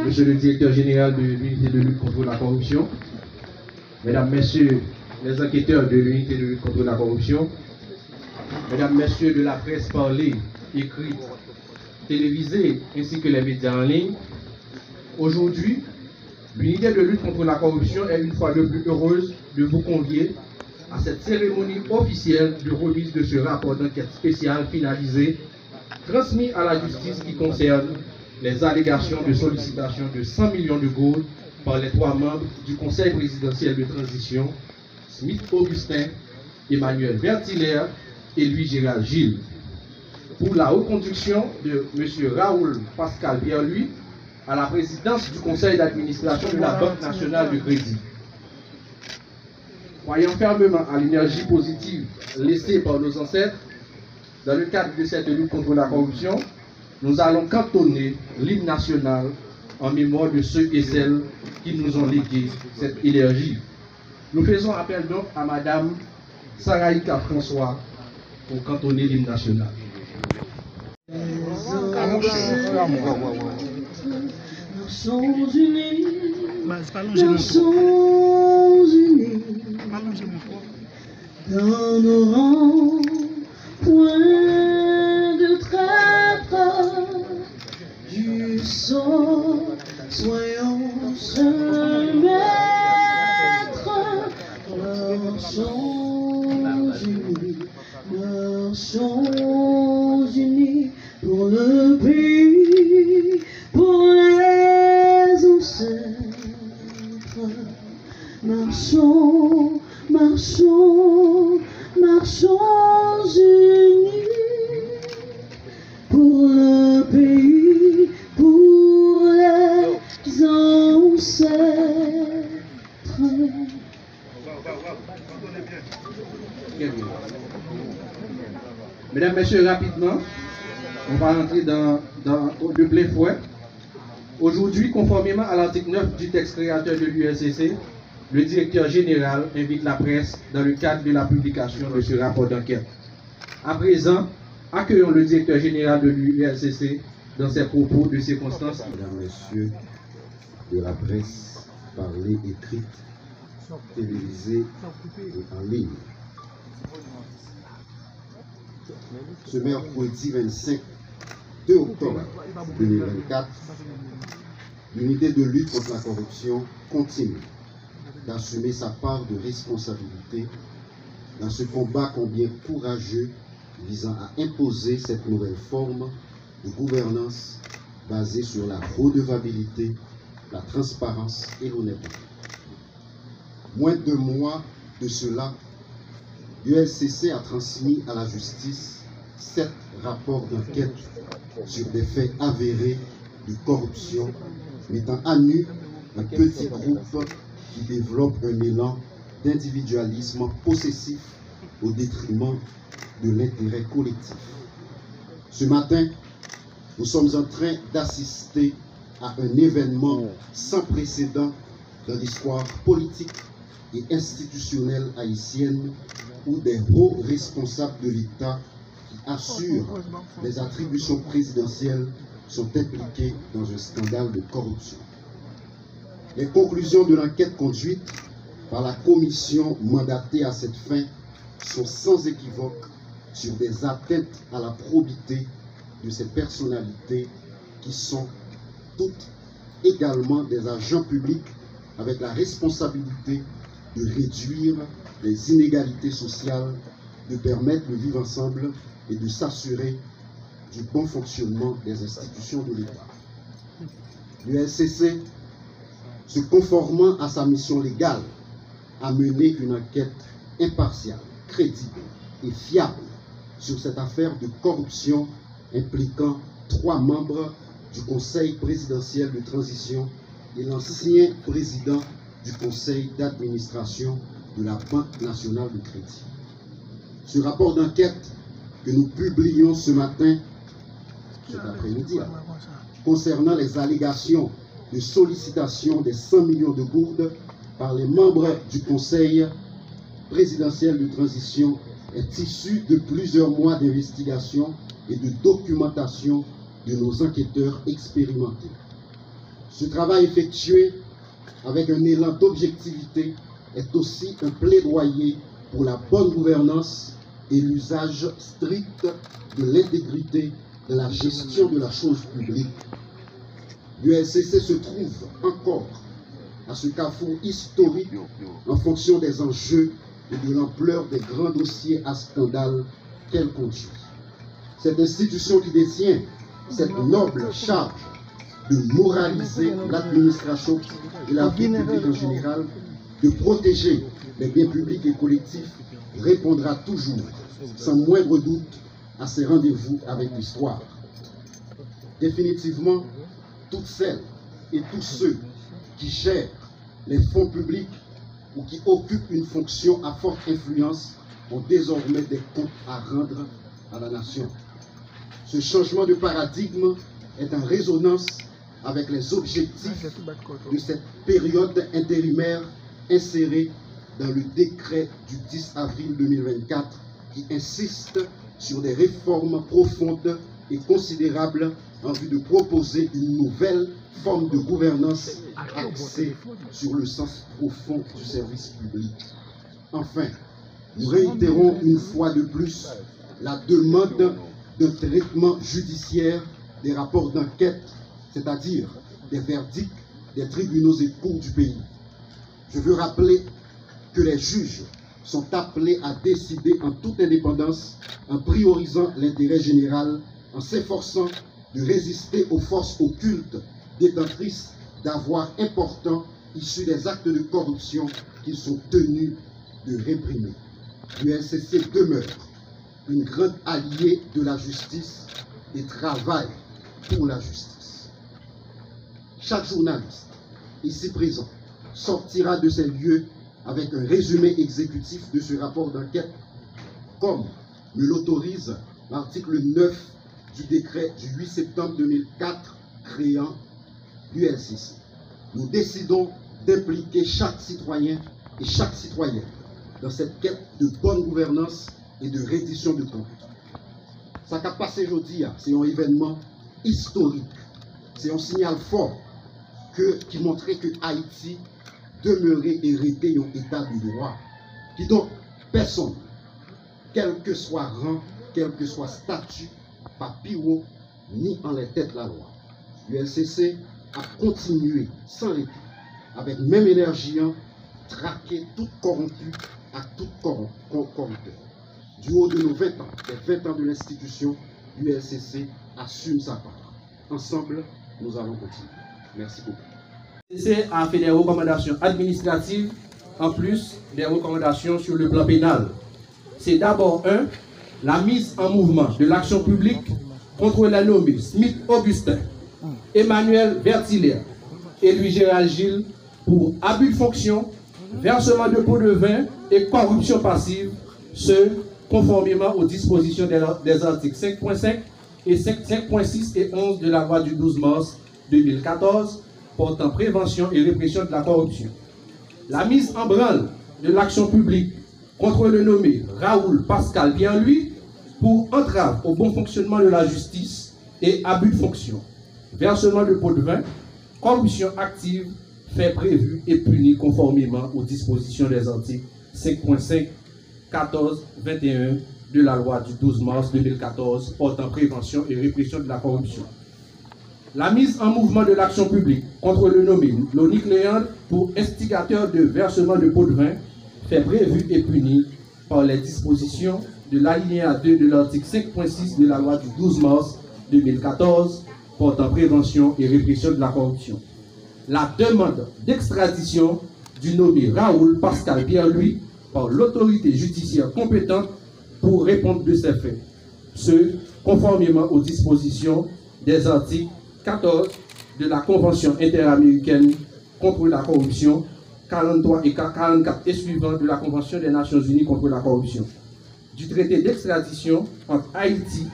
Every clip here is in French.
Monsieur le directeur général de l'unité de lutte contre la corruption, Mesdames, Messieurs les enquêteurs de l'unité de lutte contre la corruption, Mesdames, Messieurs de la presse parlée, écrite, télévisée, ainsi que les médias en ligne, aujourd'hui, l'unité de lutte contre la corruption est une fois de plus heureuse de vous convier à cette cérémonie officielle de remise de ce rapport d'enquête spéciale finalisé, transmis à la justice qui concerne les allégations de sollicitation de 100 millions de gourdes par les 3 membres du Conseil présidentiel de transition, Smith Augustin, Emmanuel Verthilaire et Louis-Gérald Gilles, pour la reconduction de M. Raoul Pascal Pierre-Louis à la présidence du conseil d'administration de la Banque nationale de crédit. Croyant fermement à l'énergie positive laissée par nos ancêtres, dans le cadre de cette lutte contre la corruption, nous allons cantonner l'hymne national en mémoire de ceux et celles qui nous ont légué cette énergie. Nous faisons appel donc à Madame Saraïka François pour cantonner l'hymne national. Nations unies, dans nos rangs, point de traître, du sort, soyons seuls maîtres, Nations unies pour le pays, pour les ancêtres. Marchons, marchons, marchons unis pour le pays, pour les ancêtres. Mesdames, Messieurs, rapidement, on va entrer dans le plein fouet. Aujourd'hui, conformément à l'article 9 du texte créateur de l'ULCC, le directeur général invite la presse dans le cadre de la publication de ce rapport d'enquête. À présent, accueillons le directeur général de l'ULCC dans ses propos de circonstances. Mesdames, Messieurs de la presse parlée, écrite, télévisée et en ligne. Ce mercredi 2 octobre 2024, l'unité de lutte contre la corruption continue d'assumer sa part de responsabilité dans ce combat combien courageux visant à imposer cette nouvelle forme de gouvernance basée sur la redevabilité, la transparence et l'honnêteté. Moins de 2 mois de cela, l'ULCC a transmis à la justice 7 rapports d'enquête sur des faits avérés de corruption, mettant à nu un petit groupe qui développe un élan d'individualisme possessif au détriment de l'intérêt collectif. Ce matin, nous sommes en train d'assister à un événement sans précédent dans l'histoire politique et institutionnelle haïtienne où des hauts responsables de l'État qui assurent les attributions présidentielles sont impliqués dans un scandale de corruption. Les conclusions de l'enquête conduite par la commission mandatée à cette fin sont sans équivoque sur des atteintes à la probité de ces personnalités qui sont toutes également des agents publics avec la responsabilité de réduire les inégalités sociales, de permettre le vivre ensemble et de s'assurer du bon fonctionnement des institutions de l'État. L'ULCC, se conformant à sa mission légale, a mené une enquête impartiale, crédible et fiable sur cette affaire de corruption impliquant 3 membres du Conseil présidentiel de transition et l'ancien président du Conseil d'administration de la Banque nationale de crédit. Ce rapport d'enquête que nous publions ce matin, cet après-midi, concernant les allégations de sollicitation des 100 millions de gourdes par les membres du Conseil présidentiel de transition est issu de plusieurs mois d'investigation et de documentation de nos enquêteurs expérimentés. Ce travail effectué avec un élan d'objectivité est aussi un plaidoyer pour la bonne gouvernance et l'usage strict de l'intégrité de la gestion de la chose publique. L'ULCC se trouve encore à ce carrefour historique en fonction des enjeux et de l'ampleur des grands dossiers à scandale qu'elle conduit. Cette institution qui détient cette noble charge de moraliser l'administration et la vie publique en général, de protéger les biens publics et collectifs, répondra toujours, sans moindre doute, à ses rendez-vous avec l'histoire. Définitivement, toutes celles et tous ceux qui gèrent les fonds publics ou qui occupent une fonction à forte influence ont désormais des comptes à rendre à la nation. Ce changement de paradigme est en résonance avec les objectifs de cette période intérimaire insérée dans le décret du 10 avril 2024 qui insiste sur des réformes profondes et considérables en vue de proposer une nouvelle forme de gouvernance axée sur le sens profond du service public. Enfin, nous réitérons une fois de plus la demande d'un traitement judiciaire des rapports d'enquête, c'est-à-dire des verdicts des tribunaux et cours du pays. Je veux rappeler que les juges sont appelés à décider en toute indépendance, en priorisant l'intérêt général, en s'efforçant de résister aux forces occultes détentrices d'avoirs importants issus des actes de corruption qu'ils sont tenus de réprimer. L'ULCC demeure une grande alliée de la justice et travaille pour la justice. Chaque journaliste ici présent sortira de ces lieux avec un résumé exécutif de ce rapport d'enquête, comme me l'autorise l'article 9 du décret du 8 septembre 2004 créant l'ULCC. Nous décidons d'impliquer chaque citoyen et chaque citoyenne dans cette quête de bonne gouvernance et de reddition de comptes. Ça qu'a passé aujourd'hui, c'est un événement historique. C'est un signal fort qui montrait que Haïti demeurait et était un état de droit. Qui donc, personne, quel que soit rang, quel que soit statut, pas pire ni en les têtes la loi. L'ULCC a continué sans répit, avec même énergie, traquer tout corrompu à tout corrupteur. Du haut de nos 20 ans, les 20 ans de l'institution, l'ULCC assume sa part. Ensemble, nous allons continuer. Merci beaucoup. L'ULCC a fait des recommandations administratives, en plus des recommandations sur le plan pénal. C'est d'abord la mise en mouvement de l'action publique contre les nommés Smith Augustin, Emmanuel Vertilaire et Louis-Gérald Gilles pour abus de fonction, versement de pots de vin et corruption passive, ce conformément aux dispositions des articles 5.5 et 5.6 et 11 de la loi du 12 mars 2014 portant prévention et répression de la corruption. La mise en branle de l'action publique contre le nommé Raoul Pascal Pierre-Louis pour entrave au bon fonctionnement de la justice et abus de fonction, versement de pots de vin, corruption active, fait prévu et puni conformément aux dispositions des articles 5.5, 14, 21 de la loi du 12 mars 2014 portant prévention et répression de la corruption. La mise en mouvement de l'action publique contre le nommé Lonique Léandre pour instigateur de versement de pots de vin fait prévu et puni par les dispositions de l'alinéa 2 de l'article 5.6 de la loi du 12 mars 2014 portant prévention et répression de la corruption. La demande d'extradition du nommé Raoul Pascal Pierre-Louis par l'autorité judiciaire compétente pour répondre de ces faits, ce conformément aux dispositions des articles 14 de la Convention interaméricaine contre la corruption, 43 et 44 et suivants de la Convention des Nations Unies contre la corruption, du traité d'extradition entre Haïti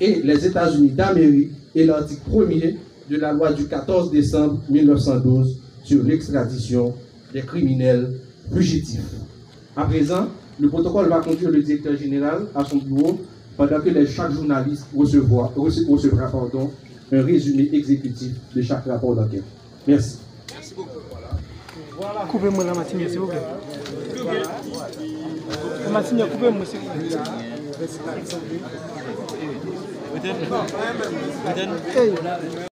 et les États-Unis d'Amérique et l'article 1er de la loi du 14 décembre 1912 sur l'extradition des criminels fugitifs. À présent, le protocole va conduire le directeur général à son bureau pendant que chaque journaliste recevra un résumé exécutif de chaque rapport d'enquête. Merci. Coupez-moi la matinée, s'il vous plaît. La matinée, coupez-moi, s'il vous plaît.